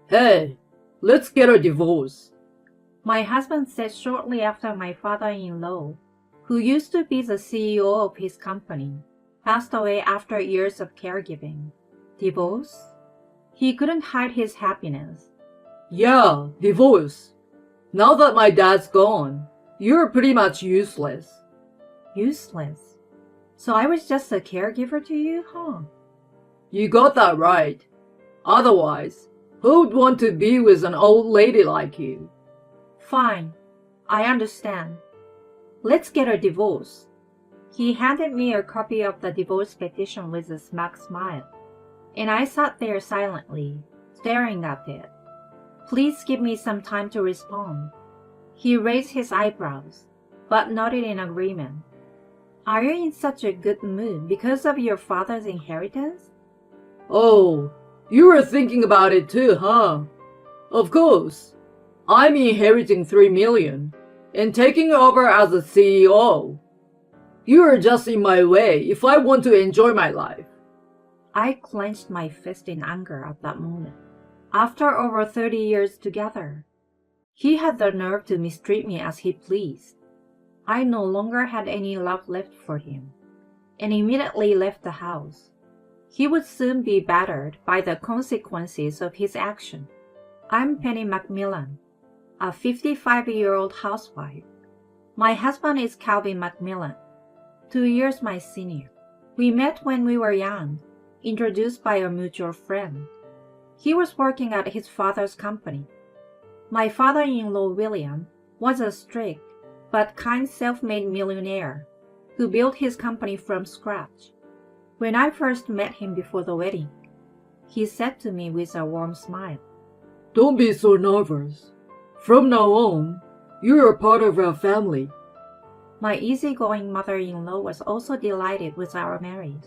Hey, let's get a divorce. My husband said shortly after my father-in-law, who used to be the CEO of his company, passed away after years of caregiving. Divorce? He couldn't hide his happiness. Yeah, divorce. Now that my dad's gone, you're pretty much useless. Useless. So I was just a caregiver to you, huh? You got that right. Otherwise, who would want to be with an old lady like you? Fine. I understand. Let's get a divorce. He handed me a copy of the divorce petition with a smug smile, and I sat there silently, staring at it. Please give me some time to respond. He raised his eyebrows, but nodded in agreement. Are you in such a good mood because of your father's inheritance? Oh, you were thinking about it too, huh? Of course. I'm inheriting 3 million and taking over as a CEO. You are just in my way if I want to enjoy my life. I clenched my fist in anger at that moment. After over 30 years together, he had the nerve to mistreat me as he pleased. I no longer had any love left for him, and immediately left the house. He would soon be battered by the consequences of his action. I'm Penny Macmillan, a 55-year-old housewife. My husband is Calvin Macmillan, 2 years my senior. We met when we were young, introduced by a mutual friend. He was working at his father's company. My father-in-law, William, was a strict but kind self-made millionaire who built his company from scratch. When I first met him before the wedding, he said to me with a warm smile, Don't be so nervous. From now on, you're a part of our family. My easygoing mother-in-law was also delighted with our marriage.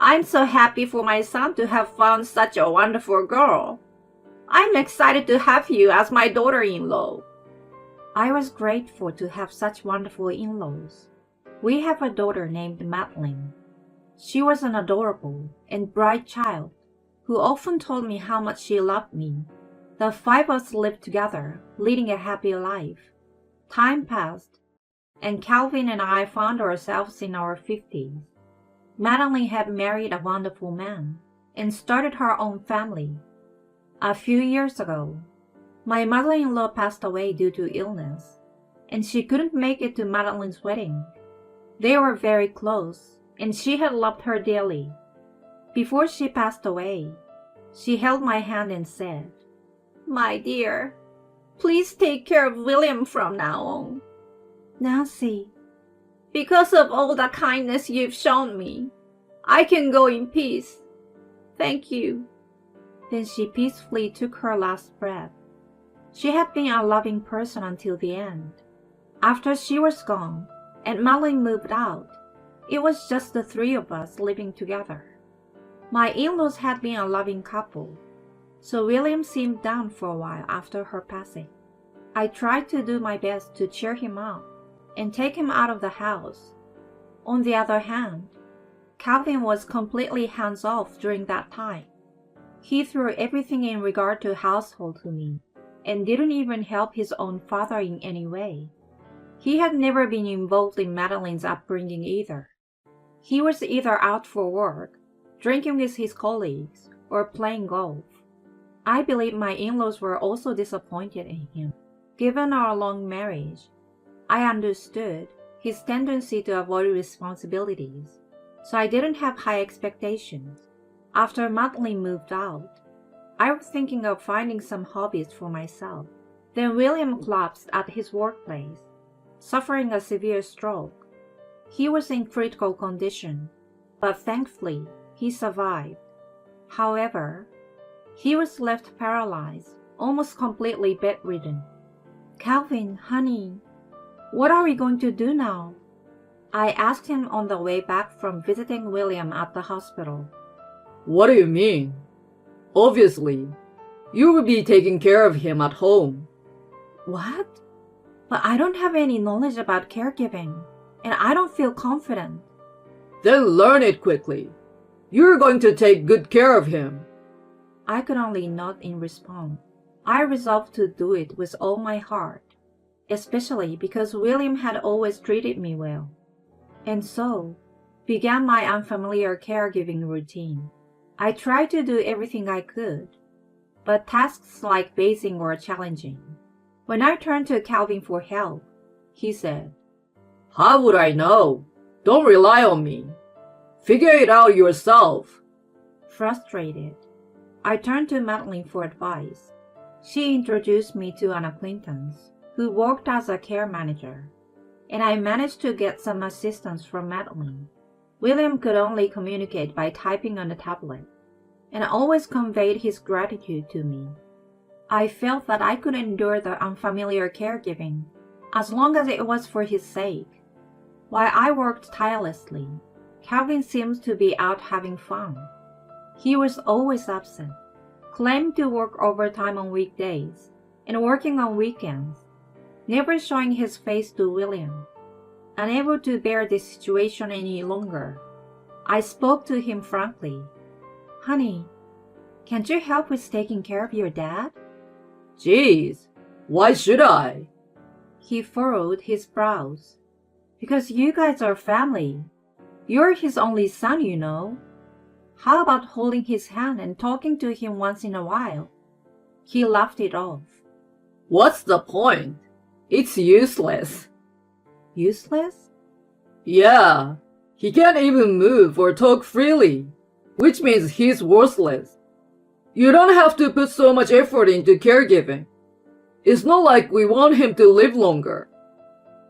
I'm so happy for my son to have found such a wonderful girl. I'm excited to have you as my daughter-in-law. I was grateful to have such wonderful in-laws. We have a daughter named Madeline. She was an adorable and bright child who often told me how much she loved me. The 5 of us lived together, leading a happy life. Time passed, and Calvin and I found ourselves in our 50s. Madeline had married a wonderful man and started her own family. A few years ago, my mother-in-law passed away due to illness, and she couldn't make it to Madeline's wedding. They were very close, and she had loved her dearly. Before she passed away, she held my hand and said, My dear, please take care of William from now on. Nancy, because of all the kindness you've shown me, I can go in peace. Thank you. Then she peacefully took her last breath. She had been a loving person until the end. After she was gone and Madeline moved out, it was just the 3 of us living together. My in-laws had been a loving couple, so William seemed down for a while after her passing. I tried to do my best to cheer him up and take him out of the house. On the other hand, Calvin was completely hands-off during that time. He threw everything in regard to household to me and didn't even help his own father in any way. He had never been involved in Madeline's upbringing either. He was either out for work, drinking with his colleagues, or playing golf. I believe my in-laws were also disappointed in him. Given our long marriage, I understood his tendency to avoid responsibilities, so I didn't have high expectations. After Madeline moved out, I was thinking of finding some hobbies for myself. Then William collapsed at his workplace, suffering a severe stroke. He was in critical condition, but thankfully he survived. However, he was left paralyzed, almost completely bedridden. Calvin, honey, what are we going to do now? I asked him on the way back from visiting William at the hospital. What do you mean? Obviously, you will be taking care of him at home. What? But I don't have any knowledge about caregiving, and I don't feel confident. Then learn it quickly. You're going to take good care of him. I could only nod in response. I resolved to do it with all my heart, especially because William had always treated me well. And so began my unfamiliar caregiving routine. I tried to do everything I could, but tasks like bathing were challenging. When I turned to Calvin for help, he said, How would I know? Don't rely on me. Figure it out yourself. Frustrated, I turned to Madeline for advice. She introduced me to an acquaintance who worked as a care manager, and I managed to get some assistance from Madeline. William could only communicate by typing on a tablet, and always conveyed his gratitude to me. I felt that I could endure the unfamiliar caregiving as long as it was for his sake. While I worked tirelessly, Calvin seemed to be out having fun. He was always absent, claimed to work overtime on weekdays and working on weekends, never showing his face to William. Unable to bear this situation any longer, I spoke to him frankly. Honey, can't you help with taking care of your dad? Geez, why should I? He furrowed his brows. Because you guys are family. You're his only son, you know. How about holding his hand and talking to him once in a while? He laughed it off. What's the point? It's useless. Useless? Yeah, he can't even move or talk freely, which means he's worthless. You don't have to put so much effort into caregiving. It's not like we want him to live longer.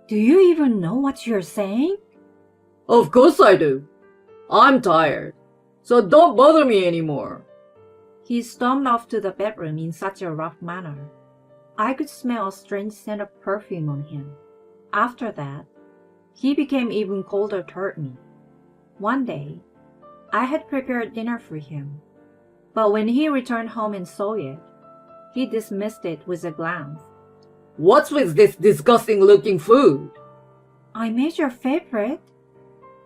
Do you even know what you're saying? Of course I do. I'm tired, so don't bother me anymore. He stormed off to the bedroom in such a rough manner. I could smell a strange scent of perfume on him. After that, he became even colder toward me. One day, I had prepared dinner for him, but when he returned home and saw it, he dismissed it with a glance. What's with this disgusting-looking food? I made your favorite.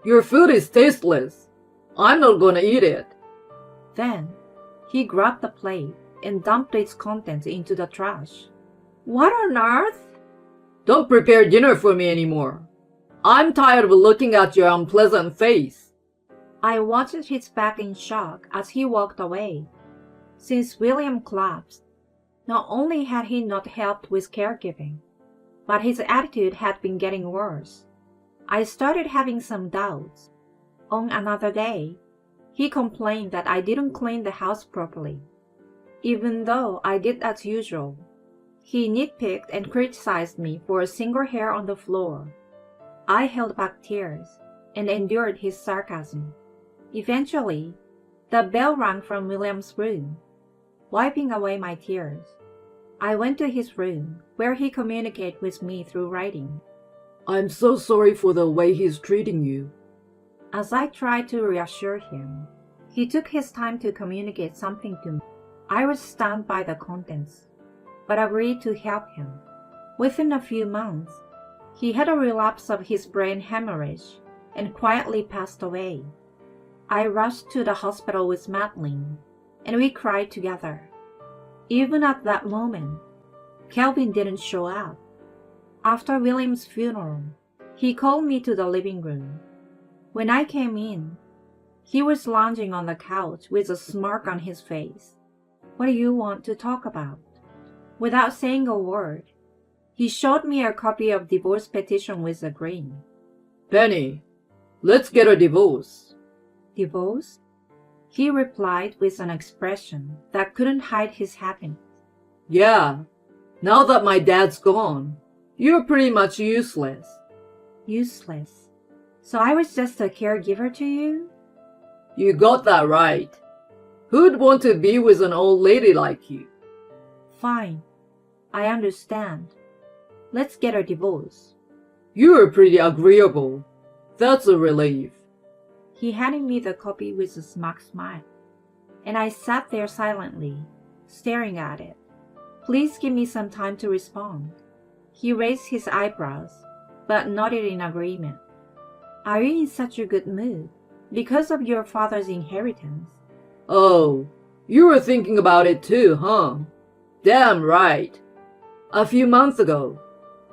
Your food is tasteless. I'm not gonna eat it. Then, he grabbed the plate and dumped its contents into the trash. What on earth? Don't prepare dinner for me anymore. I'm tired of looking at your unpleasant face. I watched his back in shock as he walked away. Since William collapsed, not only had he not helped with caregiving, but his attitude had been getting worse. I started having some doubts. On another day, he complained that I didn't clean the house properly, even though I did as usual. He nitpicked and criticized me for a single hair on the floor. I held back tears and endured his sarcasm. Eventually, the bell rang from William's room. Wiping away my tears, I went to his room, where he communicated with me through writing. I'm so sorry for the way he's treating you. As I tried to reassure him, he took his time to communicate something to me. I was stunned by the contents, but agreed to help him. Within a few months, he had a relapse of his brain hemorrhage and quietly passed away. I rushed to the hospital with Madeline, and we cried together. Even at that moment, Calvin didn't show up. After William's funeral, he called me to the living room. When I came in, he was lounging on the couch with a smirk on his face. What do you want to talk about? Without saying a word, he showed me a copy of divorce petition with a grin. Penny, let's get a divorce. Divorce? He replied with an expression that couldn't hide his happiness. Yeah, now that my dad's gone, you're pretty much useless. Useless? So I was just a caregiver to you? You got that right. Who'd want to be with an old lady like you? Fine. I understand. Let's get a divorce. You're pretty agreeable. That's a relief. He handed me the copy with a smug smile, and I sat there silently, staring at it. Please give me some time to respond. He raised his eyebrows, but nodded in agreement. Are you in such a good mood? Because of your father's inheritance? Oh, you were thinking about it too, huh? Damn right. A few months ago,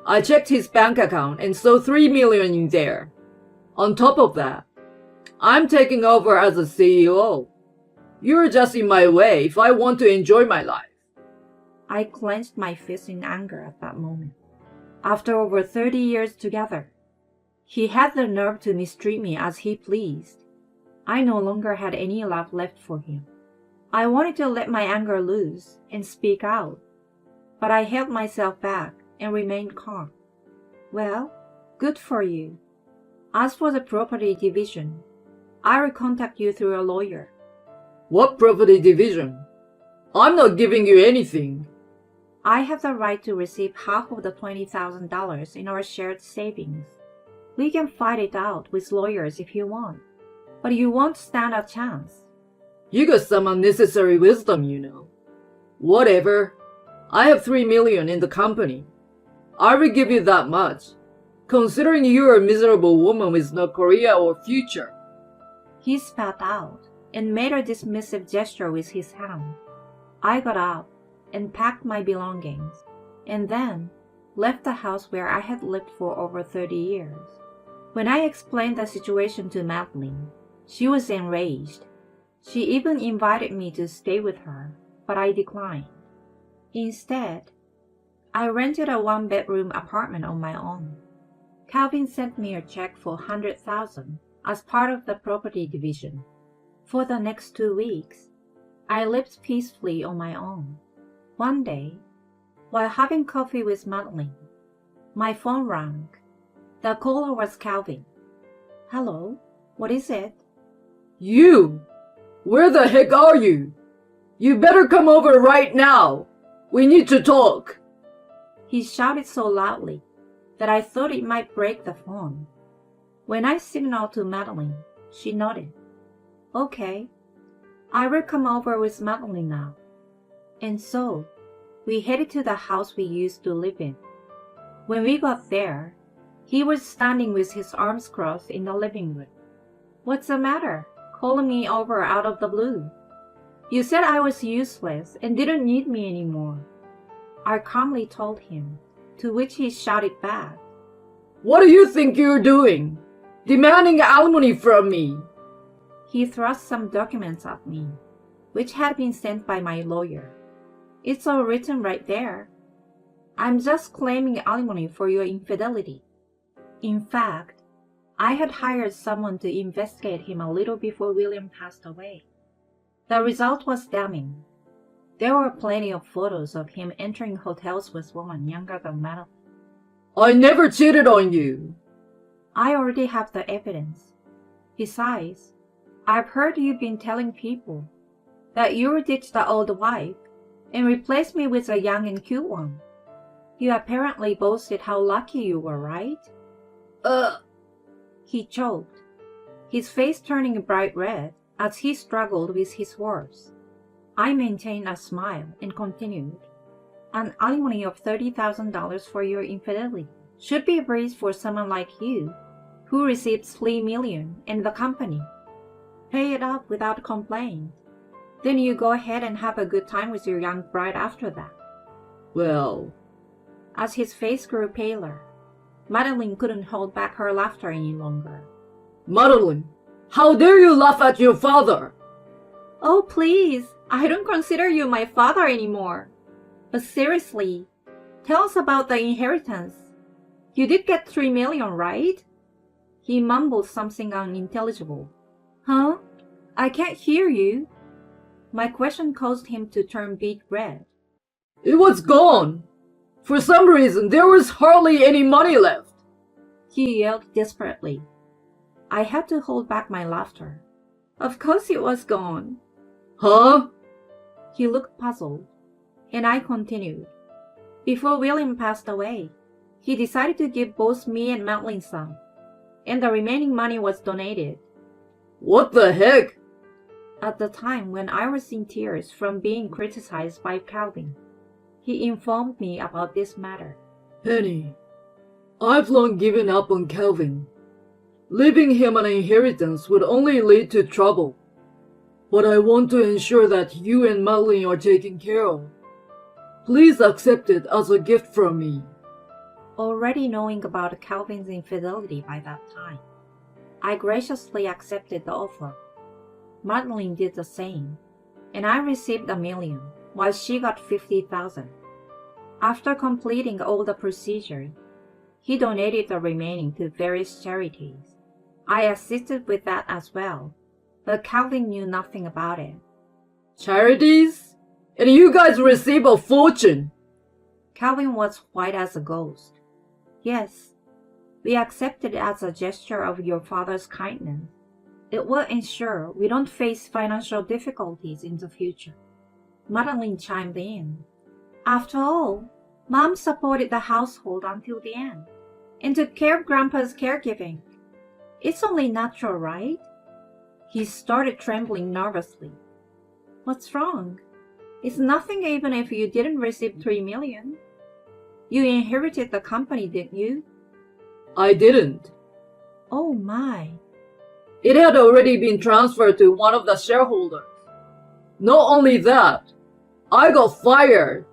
I checked his bank account and saw $3 million in there. On top of that, I'm taking over as a CEO. You're just in my way if I want to enjoy my life. I clenched my fist in anger at that moment. After over 30 years together, he had the nerve to mistreat me as he pleased. I no longer had any love left for him. I wanted to let my anger loose and speak out, but I held myself back and remained calm. Well, good for you. As for the property division, I will contact you through a lawyer. What property division? I'm not giving you anything. I have the right to receive half of the $20,000 in our shared savings. We can fight it out with lawyers if you want, but you won't stand a chance. You got some unnecessary wisdom, you know. Whatever. I have $3 million in the company. I will give you that much, considering you're a miserable woman with no career or future. He spat out and made a dismissive gesture with his hand. I got up and packed my belongings, and then left the house where I had lived for over 30 years. When I explained the situation to Madeline, she was enraged. She even invited me to stay with her, but I declined. Instead, I rented a one-bedroom apartment on my own. Calvin sent me a check for $100,000 as part of the property division. For the next 2 weeks, I lived peacefully on my own. One day, while having coffee with Madeline, my phone rang. The caller was Calvin. Hello, what is it? You! Where the heck are you? You better come over right now. We need to talk. He shouted so loudly that I thought it might break the phone. When I signaled to Madeline, she nodded. Okay, I will come over with Madeline now. And so, we headed to the house we used to live in. When we got there, he was standing with his arms crossed in the living room. What's the matter? Calling me over out of the blue. You said I was useless and didn't need me anymore. I calmly told him, to which he shouted back. What do you think you're doing? Demanding alimony from me. He thrust some documents at me, which had been sent by my lawyer. It's all written right there. I'm just claiming alimony for your infidelity. In fact, I had hired someone to investigate him a little before William passed away. The result was damning. There were plenty of photos of him entering hotels with women younger than Madeline. I never cheated on you. I already have the evidence. Besides, I've heard you've been telling people that you will ditch the old wife and replace me with a young and cute one. You apparently boasted how lucky you were, right? He choked, his face turning bright red as he struggled with his words. I maintained a smile and continued. An alimony of $30,000 for your infidelity should be a breeze for someone like you, who receives $3 million in the company. Pay it up without complaint. Then you go ahead and have a good time with your young bride after that. Well, as his face grew paler, Madeline couldn't hold back her laughter any longer. Madeline, how dare you laugh at your father? Oh, please, I don't consider you my father anymore. But seriously, tell us about the inheritance. You did get $3 million, right? He mumbled something unintelligible. Huh? I can't hear you. My question caused him to turn beet red. It was gone. For some reason, there was hardly any money left. He yelled desperately. I had to hold back my laughter. Of course it was gone. Huh? He looked puzzled, and I continued. Before William passed away, he decided to give both me and Madeline some, and the remaining money was donated. What the heck? At the time when I was in tears from being criticized by Calvin, he informed me about this matter. Penny, I've long given up on Calvin. Leaving him an inheritance would only lead to trouble. But I want to ensure that you and Madeline are taken care of. Please accept it as a gift from me. Already knowing about Calvin's infidelity by that time, I graciously accepted the offer. Madeline did the same, and I received $1 million, while she got $50,000. After completing all the procedures, he donated the remaining to various charities. I assisted with that as well, but Calvin knew nothing about it. Charities? And you guys receive a fortune. Calvin was white as a ghost. Yes, we accept it as a gesture of your father's kindness. It will ensure we don't face financial difficulties in the future. Madeline chimed in. After all, Mom supported the household until the end and took care of Grandpa's caregiving. It's only natural, right? He started trembling nervously. What's wrong? It's nothing even if you didn't receive $3 million. You inherited the company, didn't you? I didn't. Oh my. It had already been transferred to one of the shareholders. Not only that, I got fired.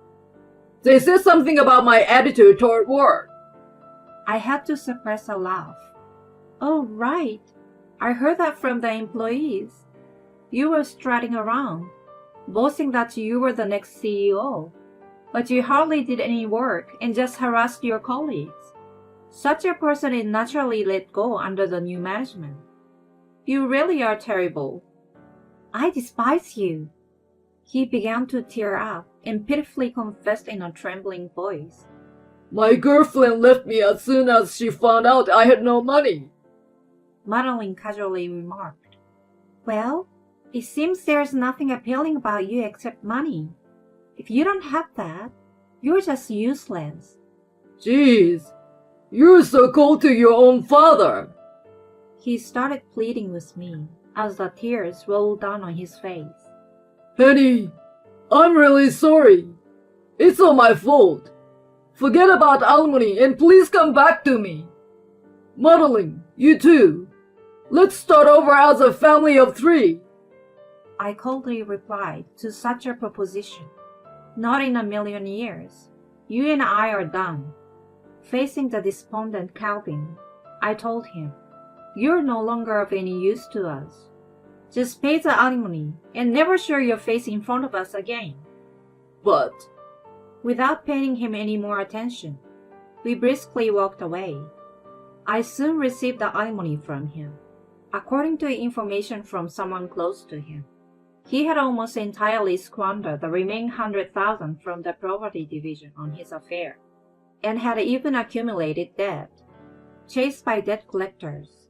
They said something about my attitude toward work. I had to suppress a laugh. Oh, right. I heard that from the employees. You were strutting around, boasting that you were the next CEO, but you hardly did any work and just harassed your colleagues. Such a person is naturally let go under the new management. You really are terrible. I despise you. He began to tear up and pitifully confessed in a trembling voice. My girlfriend left me as soon as she found out I had no money. Madeline casually remarked. Well, it seems there's nothing appealing about you except money. If you don't have that, you're just useless. Jeez, you're so cold to your own father. He started pleading with me as the tears rolled down on his face. Penny, I'm really sorry. It's all my fault. Forget about alimony and please come back to me. Madeline, you too. Let's start over as a family of 3. I coldly replied to such a proposition. Not in a million years. You and I are done. Facing the despondent Calvin, I told him, you're no longer of any use to us. Just pay the alimony and never show your face in front of us again. But, without paying him any more attention, we briskly walked away. I soon received the alimony from him. According to information from someone close to him, he had almost entirely squandered the remaining $100,000 from the property division on his affair, and had even accumulated debt. Chased by debt collectors,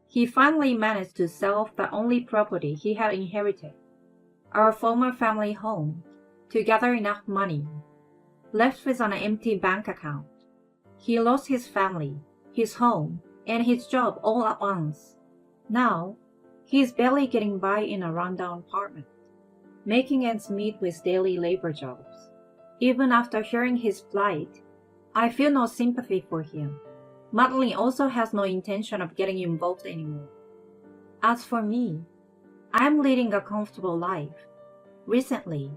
he finally managed to sell off the only property he had inherited, our former family home, to gather enough money. Left with an empty bank account, he lost his family, his home, and his job all at once. Now, he is barely getting by in a rundown apartment, making ends meet with daily labor jobs. Even after hearing his plight, I feel no sympathy for him. Madeline also has no intention of getting involved anymore. As for me, I am leading a comfortable life. Recently,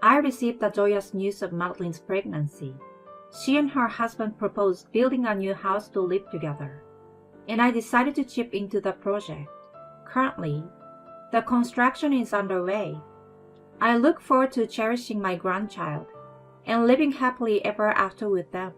I received the joyous news of Madeline's pregnancy. She and her husband proposed building a new house to live together, and I decided to chip into the project. Currently, the construction is underway. I look forward to cherishing my grandchild and living happily ever after with them.